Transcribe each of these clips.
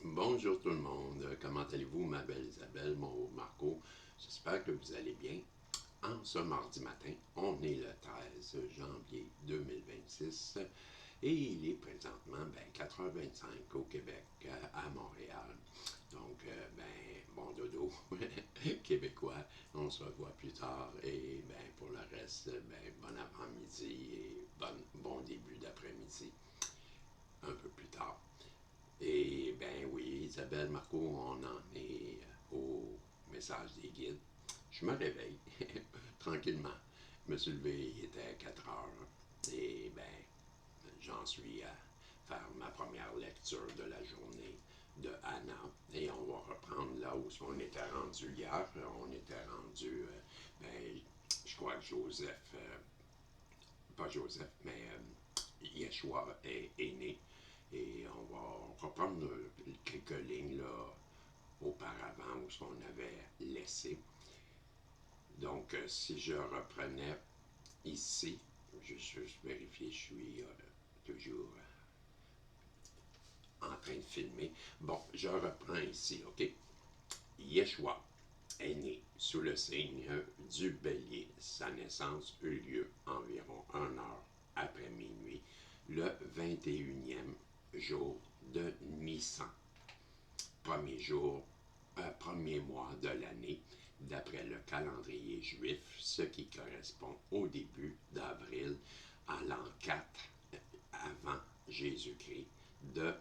Bonjour tout le monde, comment allez-vous, ma belle Isabelle, mon beau Marco? J'espère que vous allez bien. En ce mardi matin, on est le 13 janvier 2026 et il est présentement 4h25 au Québec, à Montréal. Donc, bon dodo québécois, on se revoit plus tard et pour le reste, bon avant-midi et bon début d'après-midi un peu plus tard. Et oui, Isabelle, Marco, on en est au message des guides. Je me réveille tranquillement. Je me suis levé, il était 4 heures. Et j'en suis à faire ma première lecture de la journée de Anna. Et on va reprendre là où on était rendu hier. On était rendu, je crois que Joseph, pas Joseph, mais Yeshua est né. Et on va reprendre quelques lignes là, auparavant où ce qu'on avait laissé. Donc, si je reprenais ici, je vais juste vérifier, je suis toujours en train de filmer. Bon, je reprends ici, OK? Yeshua est né sous le signe du bélier. Sa naissance eut lieu environ 1 heure après minuit, le 21e jour de Nissan. Premier mois de l'année, d'après le calendrier juif, ce qui correspond au début d'avril à l'an 4 avant Jésus-Christ de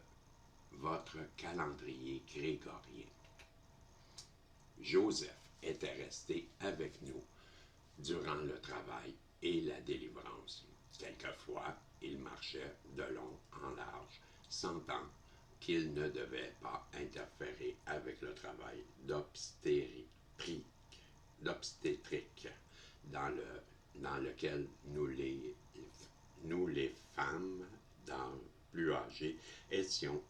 votre calendrier grégorien. Joseph était resté avec nous durant le travail et la délivrance. Quelquefois, il marchait de long en large, sentant qu'il ne devait pas interférer avec le travail d'obstétrique dans lequel nous les femmes plus âgées étions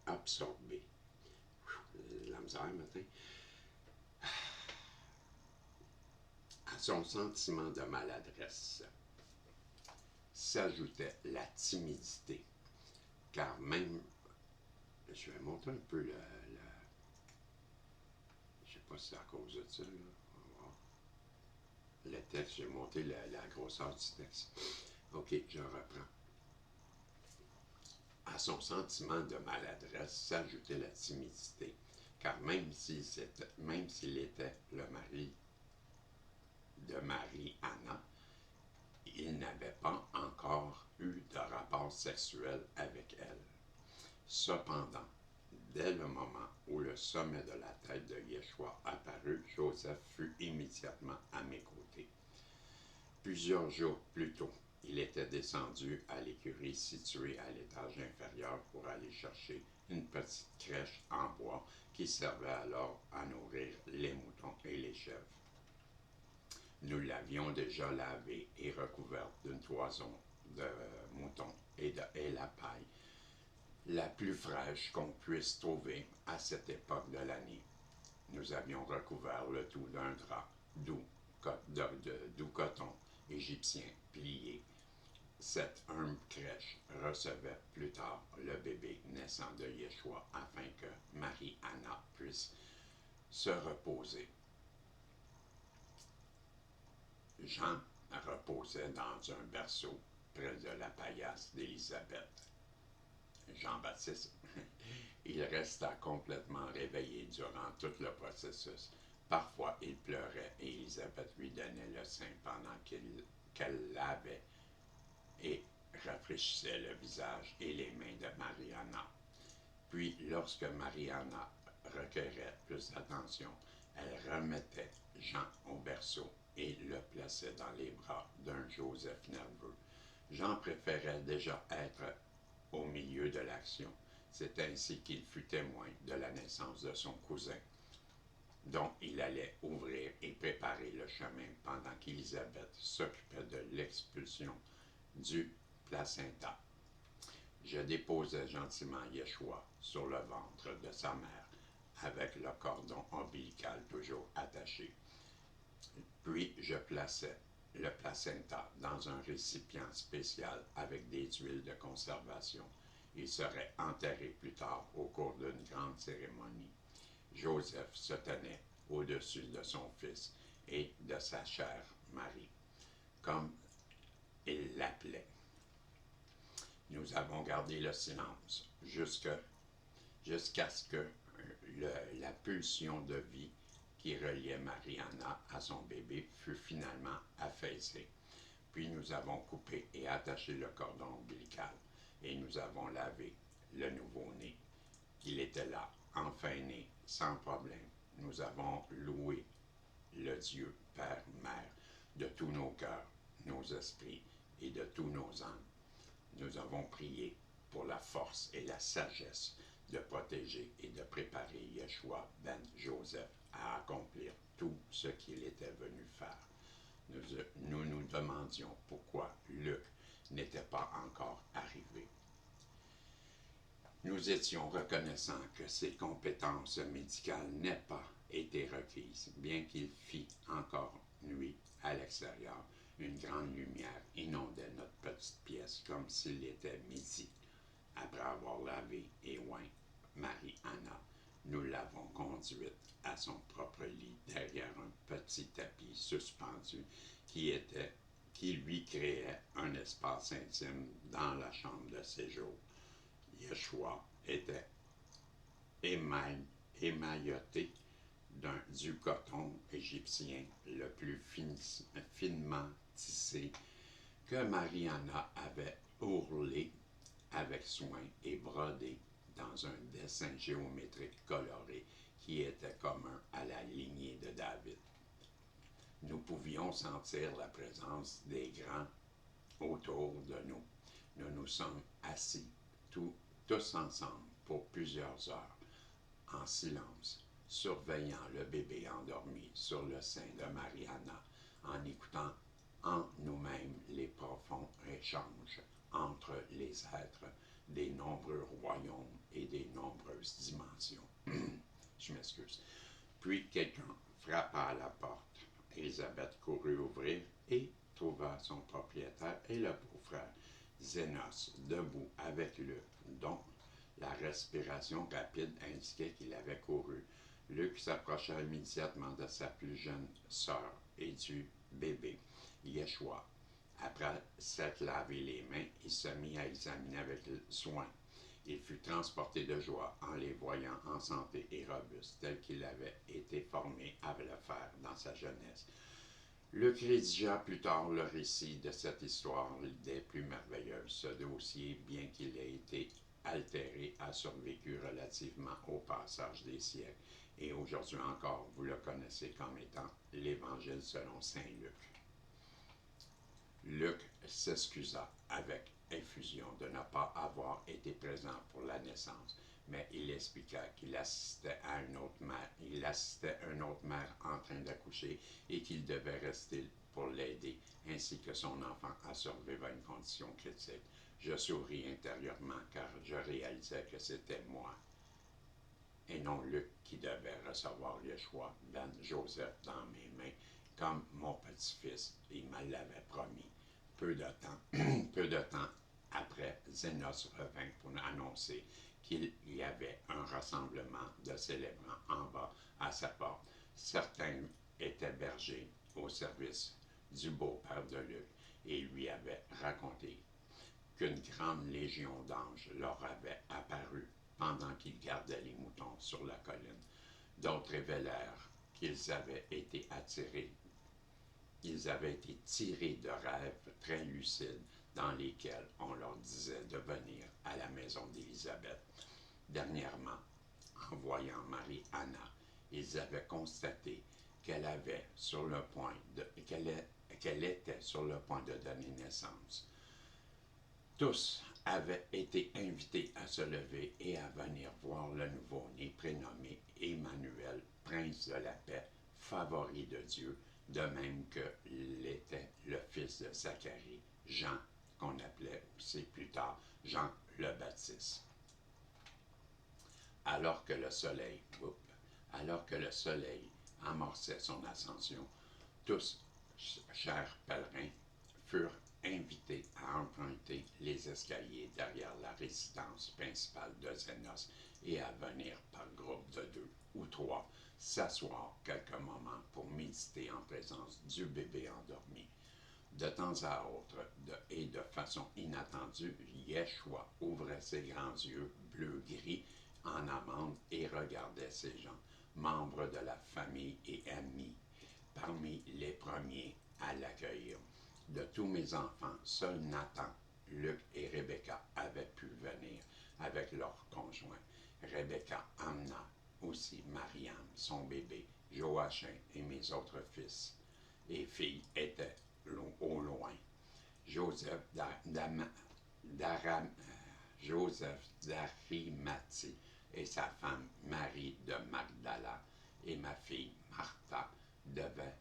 absorbées. La misère matin. À son sentiment de maladresse s'ajoutait la timidité, car même, je vais montrer un peu je ne sais pas si c'est à cause de ça, là. On va voir. Le texte, j'ai monté la grosseur du texte. OK, je reprends. À son sentiment de maladresse s'ajoutait la timidité, car même s'il était le mari de Marie-Anna, il n'avait pas encore eu de rapport sexuel avec elle. Cependant, dès le moment où le sommet de la tête de Yeshua apparut, Joseph fut immédiatement à mes côtés. Plusieurs jours plus tôt, il était descendu à l'écurie située à l'étage inférieur pour aller chercher une petite crèche en bois qui servait alors à nourrir les moutons et les chèvres. Nous l'avions déjà lavée et recouverte d'une toison de moutons et la paille, la plus fraîche qu'on puisse trouver à cette époque de l'année. Nous avions recouvert le tout d'un drap doux coton égyptien plié. Cette humble crèche recevait plus tard le bébé naissant de Yeshua afin que Marie-Anna puisse se reposer. Jean reposait dans un berceau près de la paillasse d'Élisabeth. Jean-Baptiste, il resta complètement réveillé durant tout le processus. Parfois, il pleurait et Élisabeth lui donnait le sein pendant qu'elle lavait et rafraîchissait le visage et les mains de Mariana. Puis, lorsque Mariana requérait plus d'attention, elle remettait Jean au berceau et le plaçait dans les bras d'un Joseph nerveux. Jean préférait déjà être au milieu de l'action. C'est ainsi qu'il fut témoin de la naissance de son cousin, dont il allait ouvrir et préparer le chemin pendant qu'Élisabeth s'occupait de l'expulsion du placenta. Je déposais gentiment Yeshua sur le ventre de sa mère, avec le cordon ombilical toujours attaché. Puis je plaçais le placenta dans un récipient spécial avec des huiles de conservation. Il serait enterré plus tard au cours d'une grande cérémonie. Joseph se tenait au-dessus de son fils et de sa chère Marie, comme il l'appelait. Nous avons gardé le silence jusqu'à ce que la pulsion de vie qui reliait Mariana à son bébé fut finalement affaissée. Puis nous avons coupé et attaché le cordon ombilical et nous avons lavé le nouveau-né. Il était là, enfin né, sans problème. Nous avons loué le Dieu, Père, Mère, de tous nos cœurs, nos esprits et de tous nos âmes. Nous avons prié pour la force et la sagesse de protéger et de préparer Yeshua ben Joseph à accomplir tout ce qu'il était venu faire. Nous demandions pourquoi Luc n'était pas encore arrivé. Nous étions reconnaissants que ses compétences médicales n'aient pas été requises, bien qu'il fît encore nuit à l'extérieur. Une grande lumière inondait notre petite pièce comme s'il était midi. Après avoir lavé et oint Marie-Anna, nous l'avons conduite à son propre lit derrière un petit tapis suspendu qui lui créait un espace intime dans la chambre de séjour. Yeshua était émailloté du coton égyptien le plus finement tissé que Mariana avait ourlé avec soin et brodé dans un dessin géométrique coloré qui était commun à la lignée de David. Nous pouvions sentir la présence des grands autour de nous. Nous nous sommes assis tous ensemble pour plusieurs heures, en silence, surveillant le bébé endormi sur le sein de Mariana, en écoutant en nous-mêmes les profonds échanges entre les êtres des nombreux royaumes et des nombreuses dimensions. Je m'excuse. Puis quelqu'un frappa à la porte. Élisabeth courut ouvrir et trouva son propriétaire et le beau-frère, Zénos, debout avec Luc, dont la respiration rapide indiquait qu'il avait couru. Luc s'approcha immédiatement de sa plus jeune sœur et du bébé, Yeshua. Après s'être lavé les mains, il se mit à examiner avec soin. Il fut transporté de joie en les voyant en santé et robustes, tel qu'il avait été formé à le faire dans sa jeunesse. Luc rédigea plus tard le récit de cette histoire des plus merveilleuses. Ce dossier, bien qu'il ait été altéré, a survécu relativement au passage des siècles. Et aujourd'hui encore, vous le connaissez comme étant l'Évangile selon saint Luc. Luc s'excusa avec effusion de ne pas avoir été présent pour la naissance, mais il expliqua qu'il assistait à une autre mère en train d'accoucher et qu'il devait rester pour l'aider, ainsi que son enfant à survivre à une condition critique. Je souris intérieurement car je réalisais que c'était moi et non Luc qui devait recevoir Yeshua ben Joseph dans mes mains comme mon petit-fils. Il me l'avait promis. Peu de temps après, Zénos revint pour annoncer qu'il y avait un rassemblement de célébrants en bas à sa porte. Certains étaient bergers au service du beau-père de Luc et lui avaient raconté qu'une grande légion d'anges leur avait apparu pendant qu'ils gardaient les moutons sur la colline. D'autres révélèrent qu'ils avaient été tirés de rêves très lucides dans lesquels on leur disait de venir à la maison d'Élisabeth. Dernièrement, en voyant Marie-Anna, ils avaient constaté qu'elle était sur le point de donner naissance. Tous avaient été invités à se lever et à venir voir le nouveau-né prénommé Emmanuel, prince de la paix, favori de Dieu, de même que l'était le fils de Zacharie, Jean, qu'on appelait aussi plus tard Jean le Baptiste. Alors que le soleil amorçait son ascension, tous, chers pèlerins, furent invité à emprunter les escaliers derrière la résidence principale de Zénos et à venir par groupe de 2 ou 3 s'asseoir quelques moments pour méditer en présence du bébé endormi. De temps à autre, et de façon inattendue, Yeshua ouvrait ses grands yeux bleu-gris en amande et regardait ces gens, membres de la famille et amis, parmi les premiers à l'accueillir. De tous mes enfants, seuls Nathan, Luc et Rebecca avaient pu venir avec leurs conjoints. Rebecca emmena aussi Mariam, son bébé, Joachim et mes autres fils et filles étaient au loin. Joseph d'Arimathie et sa femme Marie de Magdala et ma fille Martha devaient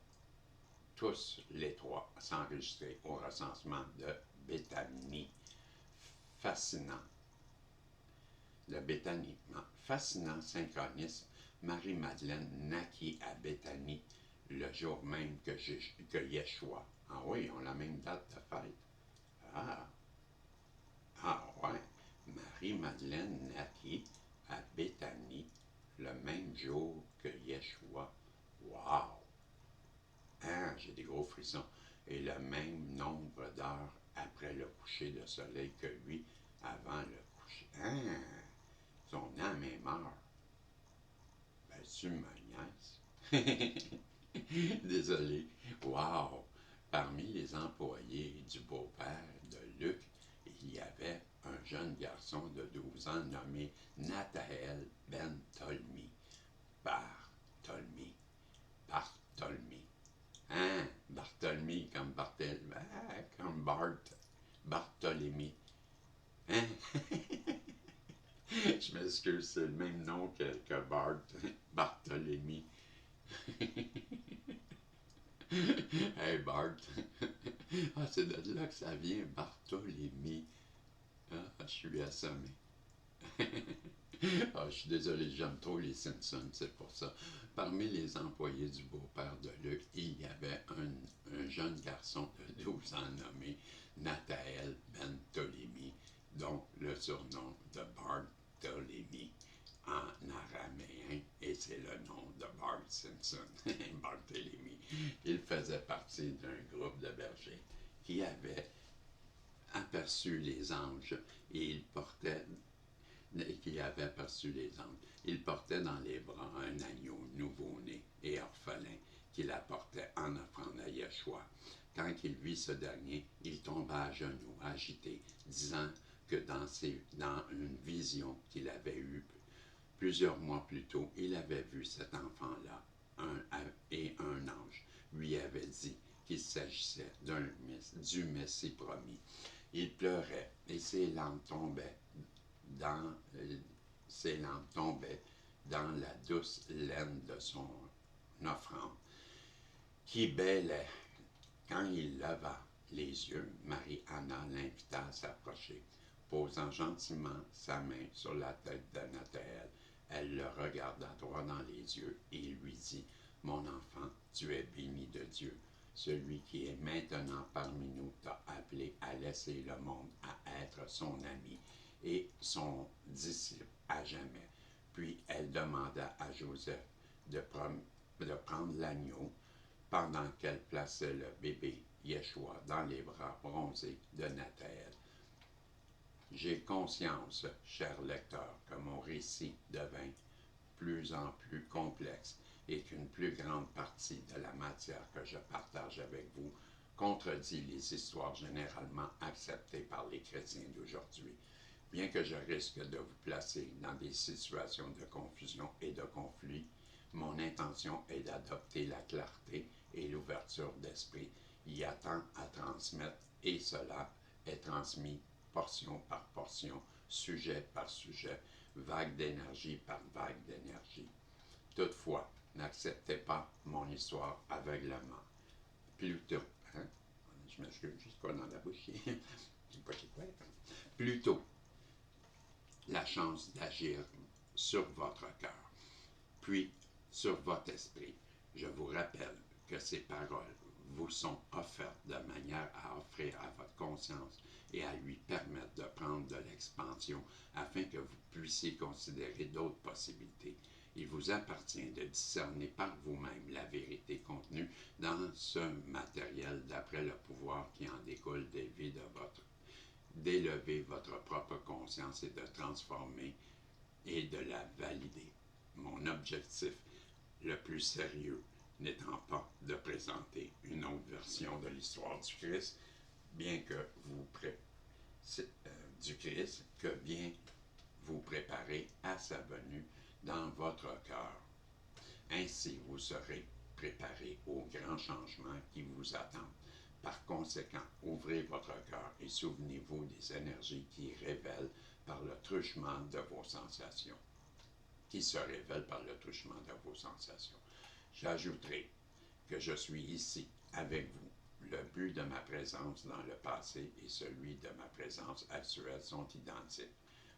tous les 3 s'enregistrer au recensement de Béthanie. Fascinant. Le Béthanie. Fascinant synchronisme. Marie-Madeleine naquit à Béthanie le jour même que Yeshua. Ah oui, ils ont la même date de fête. Ah, ouais. Marie-Madeleine naquit à Béthanie le même jour que Yeshua. Wow! Ah, j'ai des gros frissons. Et le même nombre d'heures après le coucher de soleil que lui avant le coucher. Ah, ils sont nés à la même heure. Ben, tu me niaises. Désolé. Wow! Parmi les employés du beau-père de Luc, il y avait un jeune garçon de 12 ans nommé Nathaël Ben Tolmi. Bartholomy. Hein? Bartholomy comme comme Bart. Bartholomy. Hein? Je m'excuse, c'est le même nom que Bart. Bartholomy. Hey Bart. Ah, c'est de là que ça vient, Bartholomy. Ah, je suis assommé. Ah, je suis désolé, j'aime trop les Simpsons, c'est pour ça. Parmi les employés du beau-père de Luc, il y avait un jeune garçon de 12 ans nommé Nathaël Ben Ptolémie, dont le surnom de Bartholomy en araméen, et c'est le nom de Bart Simpson, Barthélemy. Il faisait partie d'un groupe de bergers qui avait aperçu les anges et qui avait aperçu les anges. Il portait dans les bras un agneau nouveau-né et orphelin qu'il apportait en offrande à Yeshua. Quand il vit ce dernier, il tomba à genoux, agité, disant que dans une vision qu'il avait eue plusieurs mois plus tôt, il avait vu cet enfant-là et un ange lui avait dit qu'il s'agissait du Messie promis. Il pleurait et ses larmes tombaient dans la douce laine de son offrande, qui bêlait. Quand il leva les yeux, Marie-Anna l'invita à s'approcher. Posant gentiment sa main sur la tête de Nathaël, elle le regarda droit dans les yeux et lui dit, « Mon enfant, tu es béni de Dieu. Celui qui est maintenant parmi nous t'a appelé à laisser le monde, à être son ami et son disciple à jamais. » Puis elle demanda à Joseph de prendre l'agneau pendant qu'elle plaçait le bébé Yeshua dans les bras bronzés de Nathaël. J'ai conscience, cher lecteur, que mon récit devint plus en plus complexe et qu'une plus grande partie de la matière que je partage avec vous contredit les histoires généralement acceptées par les chrétiens d'aujourd'hui. Bien que je risque de vous placer dans des situations de confusion et de conflit, mon intention est d'adopter la clarté et l'ouverture d'esprit y a tant à transmettre, et cela est transmis portion par portion, sujet par sujet, vague d'énergie par vague d'énergie. Toutefois, n'acceptez pas mon histoire aveuglement. Plutôt, je m'excuse juste pas dans la bouche, j'ai pas quoi. Plutôt, la chance d'agir sur votre cœur, puis sur votre esprit. Je vous rappelle que ces paroles vous sont offertes de manière à offrir à votre conscience et à lui permettre de prendre de l'expansion afin que vous puissiez considérer d'autres possibilités. Il vous appartient de discerner par vous-même la vérité contenue dans ce matériel d'après le pouvoir qui en découle d'élever votre propre conscience et de transformer et de la valider. Mon objectif le plus sérieux n'étant pas de présenter une autre version de l'histoire du Christ, bien que du Christ, que bien vous préparez à sa venue dans votre cœur. Ainsi, vous serez préparés aux grands changements qui vous attendent. Par conséquent, ouvrez votre cœur et souvenez-vous des énergies qui révèlent par le truchement de vos sensations. Qui se révèlent par le truchement de vos sensations. J'ajouterai que je suis ici avec vous. Le but de ma présence dans le passé et celui de ma présence actuelle sont identiques.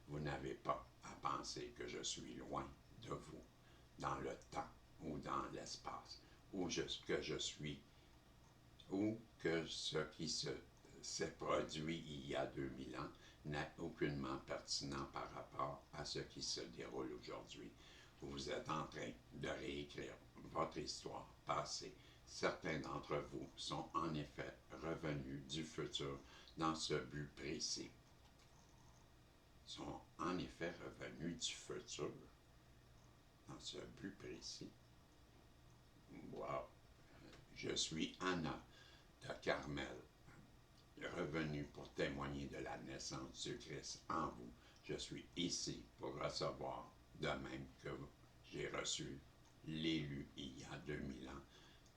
Vous n'avez pas à penser que je suis loin de vous, dans le temps ou dans l'espace, ou que je suis, ou que ce qui s'est produit il y a 2000 ans n'est aucunement pertinent par rapport à ce qui se déroule aujourd'hui. Vous êtes en train de réécrire votre histoire passée. Certains d'entre vous sont en effet revenus du futur dans ce but précis. Sont en effet revenus du futur dans ce but précis. Wow! Je suis Anna de Carmel, revenu pour témoigner de la naissance du Christ en vous. Je suis ici pour recevoir, de même que j'ai reçu l'élu il y a 2000 ans,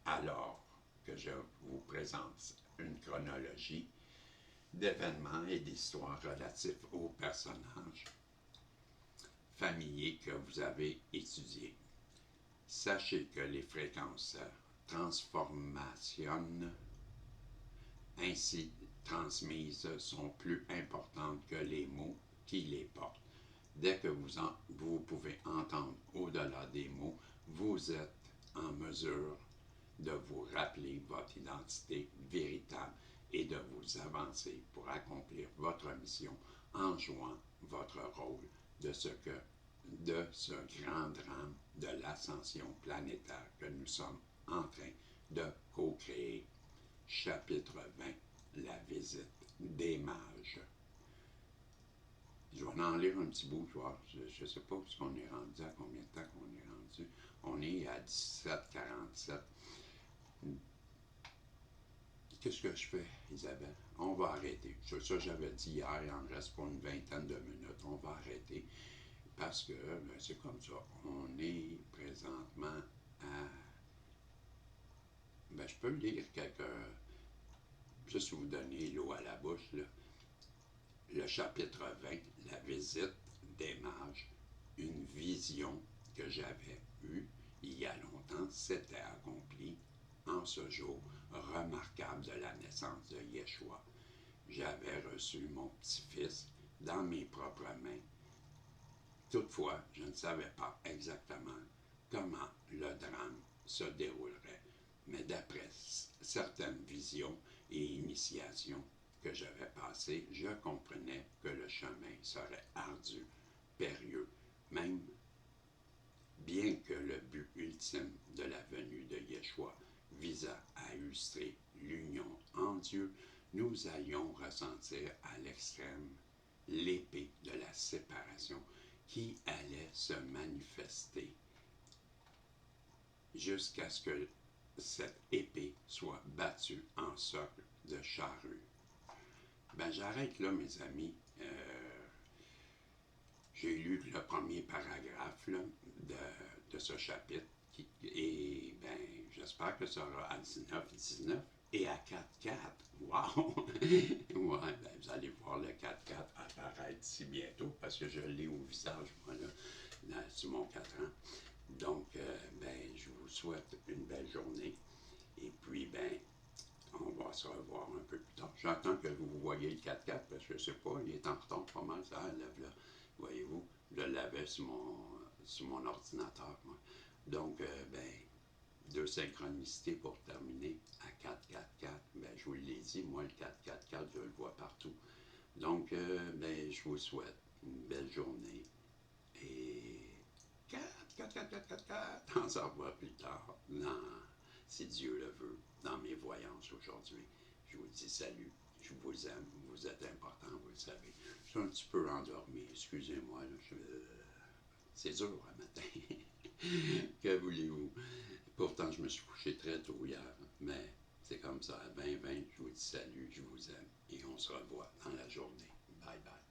alors que je vous présente une chronologie d'événements et d'histoires relatifs aux personnages familiers que vous avez étudiés. Sachez que les fréquences transformation ainsi transmises sont plus importantes que les mots qui les portent. Dès que vous pouvez entendre au-delà des mots, vous êtes en mesure de vous rappeler votre identité véritable et de vous avancer pour accomplir votre mission en jouant votre rôle de ce grand drame de l'ascension planétaire que nous sommes en train de co-créer. Chapitre 20, la visite des mages. Je vais en lire un petit bout, je ne sais pas si on est rendu, à combien de temps qu'on est rendu. On est à 17h47. Qu'est-ce que je fais, Isabelle? On va arrêter. Ça, j'avais dit hier, il en reste pour une vingtaine de minutes. On va arrêter parce que c'est comme ça. On est présentement à... je peux lire juste vous donner l'eau à la bouche, là. Le chapitre 20, la visite des mages, une vision que j'avais eue il y a longtemps, s'était accomplie en ce jour remarquable de la naissance de Yeshua. J'avais reçu mon petit-fils dans mes propres mains. Toutefois, je ne savais pas exactement comment le drame se déroulerait, mais d'après certaines visions et initiations que j'avais passées, je comprenais que le chemin serait ardu, périlleux, même bien que le but ultime de la venue de Yeshua visant à illustrer l'union en Dieu, nous allions ressentir à l'extrême l'épée de la séparation qui allait se manifester jusqu'à ce que cette épée soit battue en socle de charrue. J'arrête là, mes amis. J'ai lu le premier paragraphe là, de ce chapitre et j'espère que ça sera à 19 et à 4-4. Wow! Ouais, vous allez voir le 4-4 apparaître si bientôt parce que je l'ai au visage, moi, là, sur mon 4 ans. Donc, je vous souhaite une belle journée et puis, on va se revoir un peu plus tard. J'attends que vous voyez le 4-4 parce que je ne sais pas, il est en retard pas mal, ça lève là. Voyez-vous, je l'avais sur mon ordinateur, moi. Donc, deux synchronicités pour terminer à 4-4-4. Ben, je vous l'ai dit, moi, le 4-4-4, je le vois partout. Donc, ben, je vous souhaite une belle journée. Et 4-4-4-4-4-4, on s'en revoit plus tard. Non, si Dieu le veut, dans mes voyances aujourd'hui. Je vous dis salut. Je vous aime. Vous êtes important, vous le savez. Je suis un petit peu endormi. Excusez-moi. C'est dur un matin. Que voulez-vous? Pourtant, je me suis couché très tôt hier. Mais c'est comme ça. À 20-20, je vous dis salut. Je vous aime. Et on se revoit dans la journée. Bye bye.